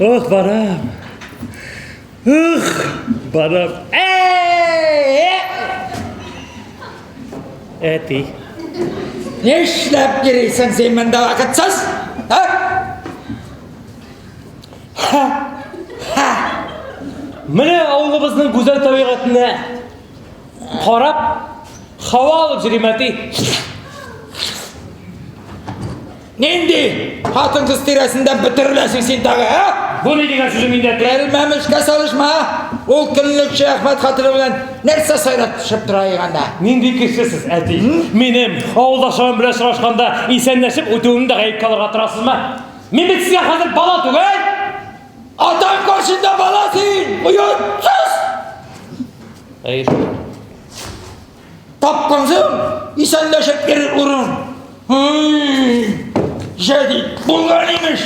Oh baram. Baram. Eti. Ne işlep gireysen sen bende vakitsiz? Mine avlumuzun güzel tabiatına qarab, hava alıp jiremati. Nendi? Hatın kız tiresinden bitirilesin sen tağı ha? Bu ne degan sözü mende? Gelmemişke salışma. O günlük Şeyh Ahmet hatırı bilen nerse sayrat düşüp durayıganda. Nindi kişisiz eti. Menim avuldaşlarım bilen sıraşkanda isenleşip ötüğümde gayip kalırga turasızmı? Men de sizge hazır bala tugay. Atan karşında balasın. Uyutsuz. Hayır. Tapkınsın. İsenleşip gelir urun. Jadid bulganıymış.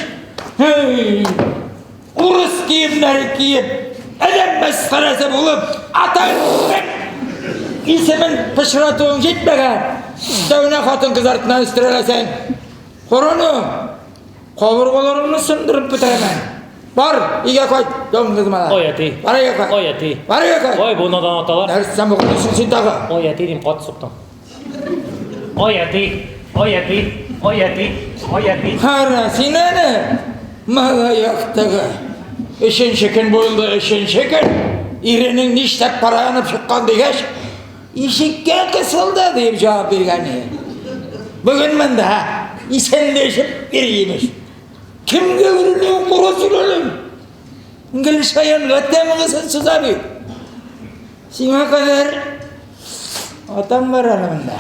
Urus giyimleri giyip edem meskarası bulup atan İsemin pışıratığın gitmegen dövüne hatun kızartına üstürelesen koronu kaburgalarını sındırıp bitiremen. Var, iyice koy, dön kızma. Oy eti. Var iyice koy. Oy eti. Var iyice koy. Oy bundan atalar. Dersen bu konuşun sin tağı. Oy eti diyeyim kat soktum. Oy eti. Oy eti. Oy eti. Oy eti. Hara sinene. Mala yaktığı. İşin şekin boyuldu, işin şekin. İrenin niştep parayanıp çıkan digeç. İşikke kısıldı deyip cevap vergeni. Bugün ben de ha, isenleşip biriymiş. Kim görülüyor kurusulunum? Gülşayan gattemini sızamıyor. Sine kadar adam var aramında.